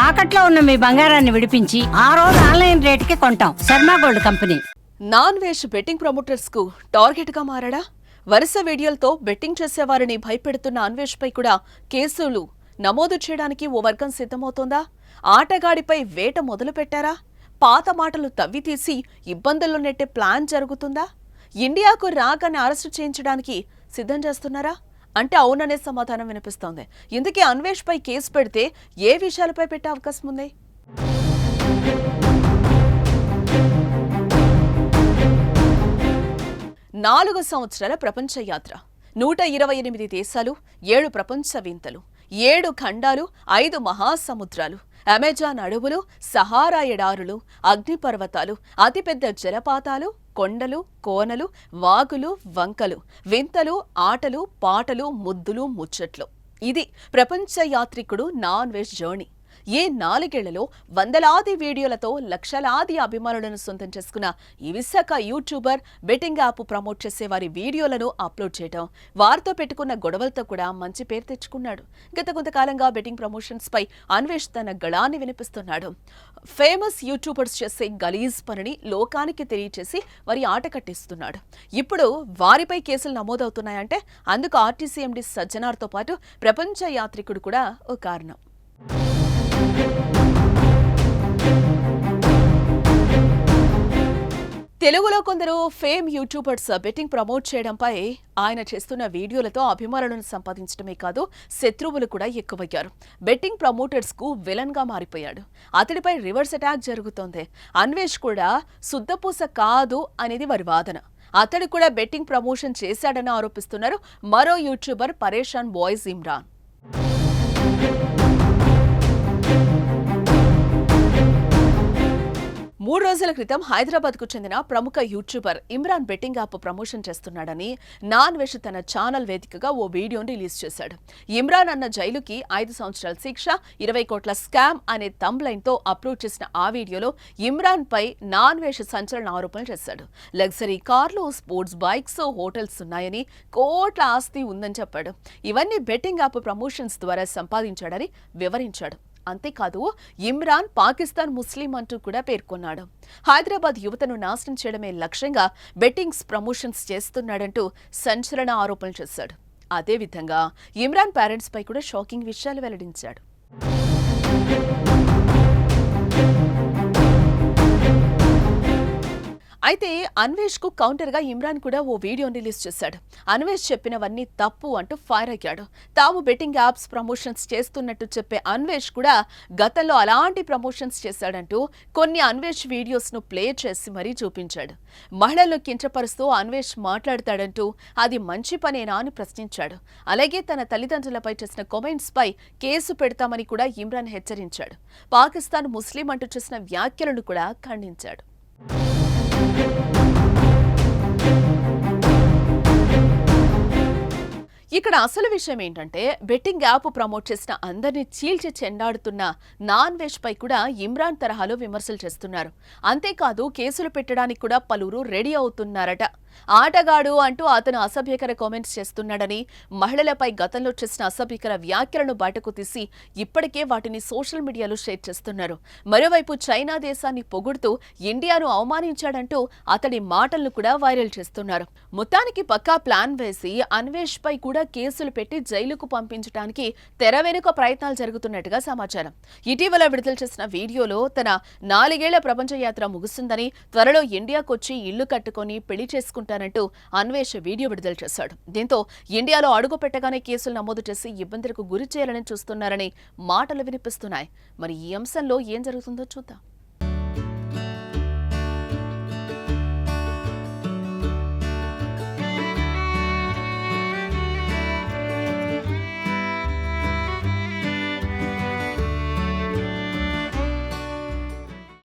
తాకట్లో ఉన్న మీ బంగారాన్ని విడిపించి ఆ రోజు ఆన్లైన్ రేటుకి కొంటాం. Sharma gold company. Non veg betting promoters కు టార్గెట్ గా మారాడా? వరుస వీడియోలతో బెట్టింగ్ చేసేవారిని భయపెడుతున్న అన్వేష్ పై కూడా కేసులు నమోదు చేయడానికి ఓ వర్గం సిద్ధమవుతోందా? ఆటగాడిపై వేట మొదలు పెట్టారా? పాత మాటలు తవ్వితీసి ఇబ్బందుల్లో నెట్టే ప్లాన్ జరుగుతుందా? ఇండియాకు రాగానే అరెస్టు చేయించడానికి సిద్ధం చేస్తున్నారా అంటే అవుననే సమాధానం వినిపిస్తోంది. ఇందుకే అన్వేష్ పై కేసు పెడితే ఏ విషయాలపై పెట్టే అవకాశం ఉంది? 4 సంవత్సరాల ప్రపంచ యాత్ర, 128 దేశాలు, 7 ప్రపంచ వింతలు, 7 ఖండాలు, 5 మహాసముద్రాలు, అమెజాన్ అడవులు, సహారా ఎడారులు, అగ్నిపర్వతాలు, అతిపెద్ద జలపాతాలు, కొండలు, కోనలు, వాగులు, వంకలు, వింతలు, ఆటలు, పాటలు, ముద్దులు, ముచ్చట్లు. ఇది ప్రపంచ యాత్రికుడు నాన్ వెజ్ జర్నీ. ఈ 4 ఏళ్లలో వందలాది వీడియోలతో లక్షలాది అభిమానులను సొంతం చేసుకున్న ఈ Visakha YouTuber betting app promote చేసే వారి వీడియోలను అప్లోడ్ చేయడం, వారితో పెట్టుకున్న గొడవలతో కూడా మంచి పేరు తెచ్చుకున్నాడు. గత కొంతకాలంగా బెట్టింగ్ ప్రమోషన్స్ పై అన్వేష్ తన గళాన్ని వినిపిస్తున్నాడు. ఫేమస్ యూట్యూబర్స్ చేసే గలీజ్ పనిని లోకానికి తెలియచేసి వారి ఆట కట్టిస్తున్నాడు. ఇప్పుడు వారిపై కేసులు నమోదవుతున్నాయంటే అందుకు ఆర్టీసీ ఎండీ సజ్జనార్తో పాటు ప్రపంచ యాత్రికుడు కూడా ఓ కారణం. తెలుగులో కొందరు ఫేమ్ యూట్యూబర్స్ బెట్టింగ్ ప్రమోట్ చేయడంపై ఆయన చేస్తున్న వీడియోలతో అభిమానులను సంపాదించడమే కాదు, శత్రువులు కూడా ఎక్కువయ్యారు. బెట్టింగ్ ప్రమోటర్స్ కు విలన్ గా మారిపోయాడు. అతడిపై రివర్స్ అటాక్ జరుగుతోంది. అన్వేష్ కూడా శుద్ధపూస కాదు అనేది వారి వాదన. అతడు కూడా బెట్టింగ్ ప్రమోషన్ చేశాడని ఆరోపిస్తున్నారు మరో యూట్యూబర్ పరేషాన్ బాయ్స్ ఇమ్రాన్. మూడు రోజుల క్రితం హైదరాబాద్ కు చెందిన ప్రముఖ YouTuber Imran betting app promotion చేస్తున్నాడని నాన్ వెజ్ తన ఛానల్ వేదికగా ఓ వీడియోని రిలీజ్ చేశాడు. ఇమ్రాన్ అన్న జైలుకి 5 సంవత్సరాల శిక్ష, 20 కోట్ల స్కామ్ అనే థంబ్లైన్ తో అప్లోడ్ చేసిన ఆ వీడియోలో ఇమ్రాన్ పై నాన్ వెజ్ సంచలన ఆరోపణలు చేశాడు. లగ్జరీ కార్లు, స్పోర్ట్స్ బైక్స్, హోటల్స్ ఉన్నాయని, కోట్ల ఆస్తి ఉందని చెప్పాడు. ఇవన్నీ బెట్టింగ్ యాప్ ప్రమోషన్స్ ద్వారా సంపాదించాడని వివరించాడు. అంతేకాదు, ఇమ్రాన్ పాకిస్తాన్ ముస్లిం అంటూ కూడా పేర్కొన్నాడు. హైదరాబాద్ యువతను నాశనం చేయడమే లక్ష్యంగా బెట్టింగ్స్ ప్రమోషన్స్ చేస్తున్నాడంటూ సంచలన ఆరోపణలు చేశాడు. అదేవిధంగా ఇమ్రాన్ పేరెంట్స్ పై కూడా షాకింగ్ విషయాలు వెల్లడించాడు. అయితే అన్వేష్ కు కౌంటర్ గా ఇమ్రాన్ కూడా ఓ వీడియోని రిలీజ్ చేశాడు. అన్వేష్ చెప్పినవన్నీ తప్పు అంటూ ఫైర్ అయ్యాడు. తాము బెట్టింగ్ యాప్స్ ప్రమోషన్స్ చేస్తున్నట్టు చెప్పే అన్వేష్ కూడా గతంలో అలాంటి ప్రమోషన్స్ చేశాడంటూ కొన్ని అన్వేష్ వీడియోస్ ను ప్లే చేసి మరీ చూపించాడు. మహిళలను కించపరుస్తూ అన్వేష్ మాట్లాడతాడంటూ అది మంచి పనేనా అని ప్రశ్నించాడు. అలాగే తన తల్లిదండ్రులపై చేసిన కామెంట్స్ పై కేసు పెడతామని కూడా ఇమ్రాన్ హెచ్చరించాడు. పాకిస్తాన్ ముస్లిం అంటూ చేసిన వ్యాఖ్యలను కూడా ఖండించాడు. ఇక్కడ అసలు విషయం ఏంటంటే, బెట్టింగ్ యాప్ ప్రమోట్ చేసిన అందరినీ చీల్చి చెండాడుతున్న నాన్ వెజ్ పై కూడా ఇమ్రాన్ తరహాలో విమర్శలు చేస్తున్నారు. అంతేకాదు, కేసులు పెట్టడానికి కూడా పలువురు రెడీ అవుతున్నారట. ఆటగాడు అంటూ అతను అసభ్యకర కామెంట్స్ చేస్తున్నాడని, మహిళలపై గతంలో చేసిన అసభ్యకర వ్యాఖ్యలను బయటకు తీసి ఇప్పటికే వాటిని సోషల్ మీడియాలో షేర్ చేస్తున్నారు. మరోవైపు చైనా దేశాన్ని పొగుడుతూ ఇండియాను అవమానించాడంటూ అతడి మాటలను కూడా వైరల్ చేస్తున్నారు. మొత్తానికి పక్కా ప్లాన్ వేసి అన్వేష్ పై కూడా కేసులు పెట్టి జైలుకు పంపించడానికి తెర వెనుక ప్రయత్నాలు జరుగుతున్నట్టుగా సమాచారం. ఇటీవల విడుదల చేసిన వీడియోలో తన 4 ఏళ్ల ప్రపంచ యాత్ర ముగుస్తుందని, త్వరలో ఇండియాకొచ్చి ఇల్లు కట్టుకొని పెళ్లి చేసుకుంటానంటూ అన్వేష్ వీడియో విడుదల చేశాడు. దీంతో ఇండియాలో అడుగు పెట్టగానే కేసులు నమోదు చేసి ఇబ్బందులకు గురి చేయాలని చూస్తున్నారని మాటలు వినిపిస్తున్నాయి. మరి ఈ అంశంలో ఏం జరుగుతుందో చూద్దాం.